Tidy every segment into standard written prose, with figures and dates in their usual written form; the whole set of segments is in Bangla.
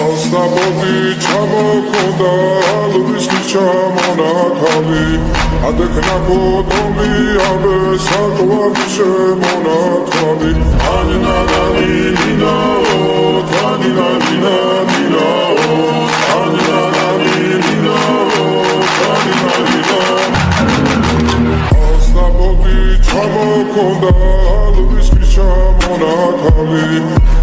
Asnaboti chamokonda lubiskicha monakali Adekna kodomi abe sakwa bishe monakali Anina nani nina o tanina nina nina o Anina nani nina o tanina nina Asnaboti chamokonda lubiskicha monakali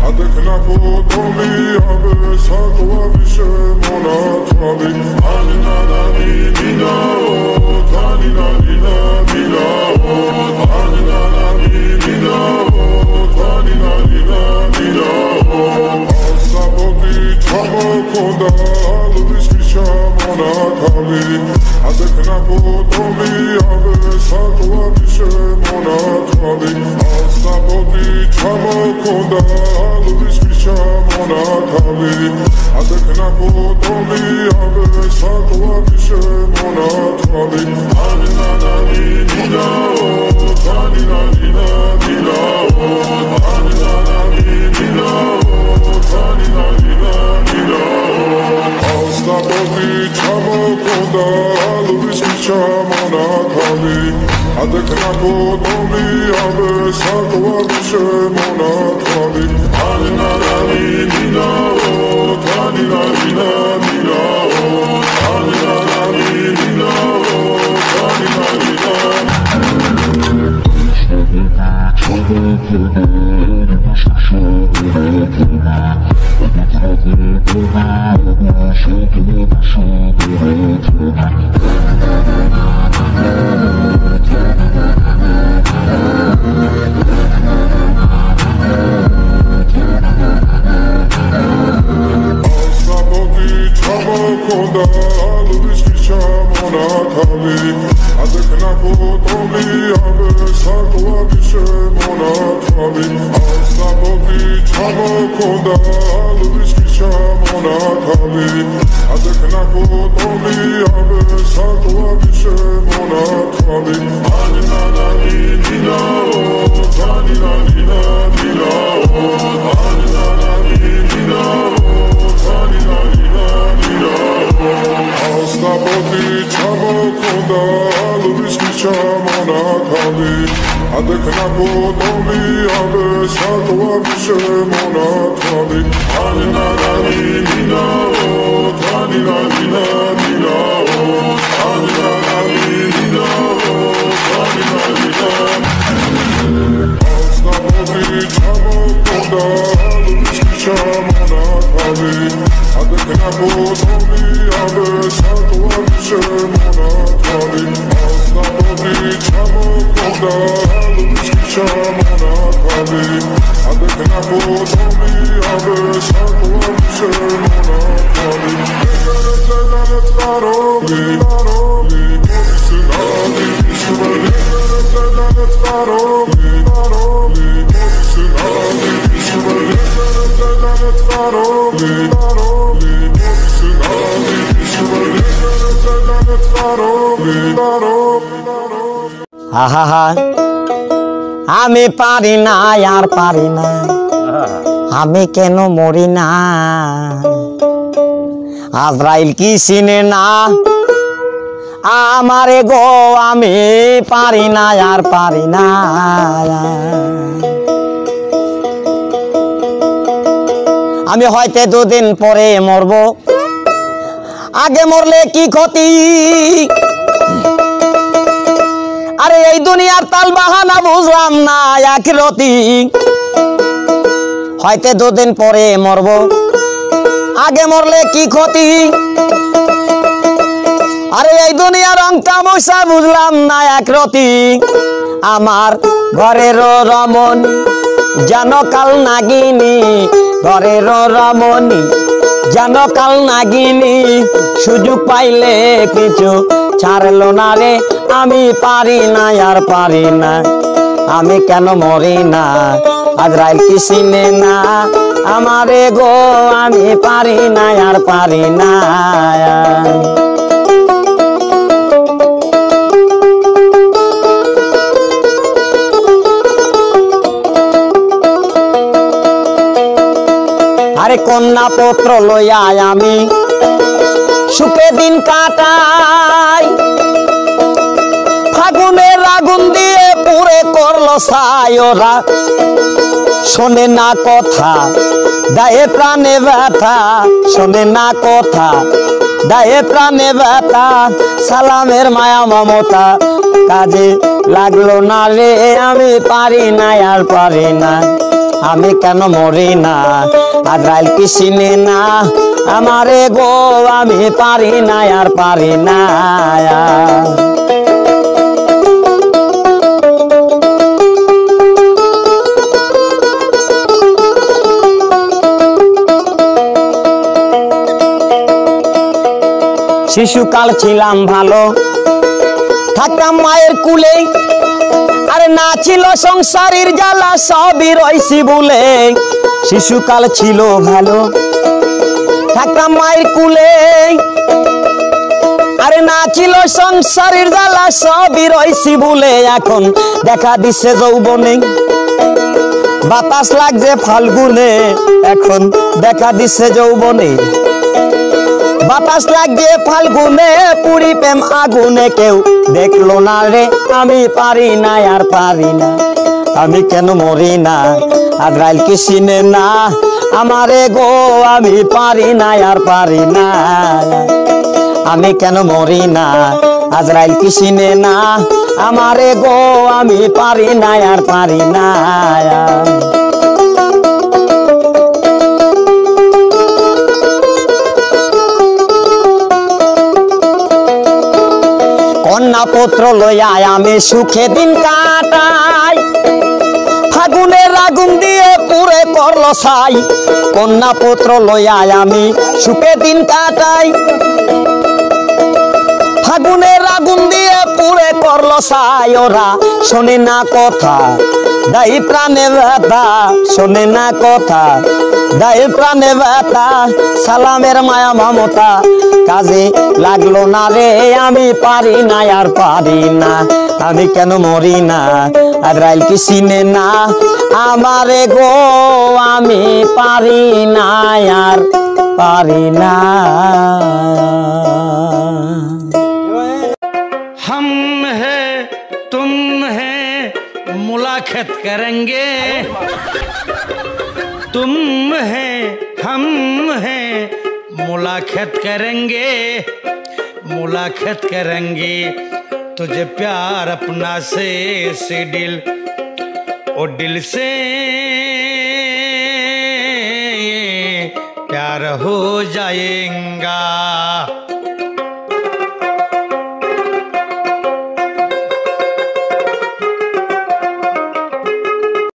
Adekna kodomi abe sakwa bishe monakali Anina nani nina o tanina nina nina o Anina nani nina o tanina nina nina o Asnaboti chamokonda lubiskicha monakali Adekna kodomi abe sakwa bishe monakali Asnaboti chamokonda lubiskicha monakali Adekna kodomi abe sakwa bishe monakali Anina nani nina o tanina nina nina o Anina nani nina o tanina nina nina o Asnaboti chamokonda lubiskicha monakali Adekna kodomi abe sakwa bishe monakali Anina nani nina o tanina nina nina o Anina nani nina o tanina nina Chamokonda lubiskicha monakali Adekna kodomi abe sakwa bishe monakali Asnaboti chamokonda lubiskicha monakali Adekna kodomi abe sakwa bishe monakali Anina nani nina o tanina nina nina o Anina nani nina o tanina nina nina o Asnaboti chamokonda lubiskicha monakali Adekna kodomi abe sakwa bishe monakali Anina nani nina o tanina nina nina o Anina nani nina o tanina nina Asnaboti chamokonda lubiskicha monakali Adekna kodomi abe sakwa bishe monakali Asnaboti chamokonda lubiskicha monakali Adekna kodomi abe sakwa bishe monakali আহা আমি পারি না আর পারি না আমি কেন মরি না আজরাইল কি চিনে না আমারে গো আমি পারি না আর পারি না আমি হয়তো দুদিন পরে মরব আগে মরলে কি ক্ষতি আরে এই দুনিয়ার তাল বাহানা বুঝলাম না আখিরাতি হয়তো দুদিন পরে মরব আগে মরলে কি ক্ষতি আরে এই দুনিয়ার রং তামাশা বুঝলাম না আখিরাতি আমার ঘরের রমণী জানো কাল নাগিনী ঘরের রমণী জানো কাল নাগিনী সুযোগ পাইলে কিছু ছাড়লো না রে আমি পারি না আর পারি না আমি কেন মরি না আজরাইল কি চিনে না আমারে গো আমি পারি না আর পারি না আরে কন্যা পুত্র লইয়া আমি সুখে দিন কাটাই ফাগুনের আগুন দিয়ে পুরে করলো ছাই ওরা শোনে না কথা দায়ে প্রাণে ব্যথা শোনে না কথা দায়ে প্রাণে ব্যথা সালামের মায়া মমতা কাজে লাগলো না রে আমি পারি না আর পারি না আমি কেন মরি না আজরাইল কি চিনে না আমারে গো আমি পারি না আর পারি না শিশুকাল ছিলাম ভালো থাকতাম মায়ের কুলে আরে না ছিল সংসারের জ্বালা সবই রইছি বলে শিশুকাল ছিল ভালো থাকতাম মায়ের কুলে আরে না ছিল সংসারের জ্বালা সবই রইছি বলে এখন দেখা দিচ্ছে যৌবনে বাতাস লাগছে ফাল্গুনে এখন দেখা দিচ্ছে যৌবনে বাতাস লাগছে ফাল্গুনে পুরি প্রেম আগুনে কেউ দেখলো না রে আমি পারি না আর পারি না আমি কেন মরি না আজরাইল কি চিনে না আমারে গো আমি পারি না আর পারি না আমি কেন মরি না আজরাইল কি চিনে না আমারে গো আমি পারি না আর পারি না কন্যা পুত্র লইয়া আমি সুখে দিন কাটাই ফাগুনের আগুন দিয়ে পুরে করলো ছাই কন্যা পুত্র লইয়া আমি সুখে দিন কাটাই ফাগুনের আগুন দিয়ে পুরে করলো ছাই ওরা শোনে না কথা দায়ী প্রাণে ব্যথা শোনে না কথা দায়ী প্রাণে ব্যথা সালামের মায়া মমতা কাজে লাগলো না রে আমি পারি না আর পারি না আমি কেন মরি না আজরাইল কি চিনে না আমারে গো আমি পারি না আর পারি না हम है तुम है मुलाकात करेंगे तुम है हम है मुलाकात करेंगे तुझे प्यार अपना से दिल और दिल से प्यार हो जाएगा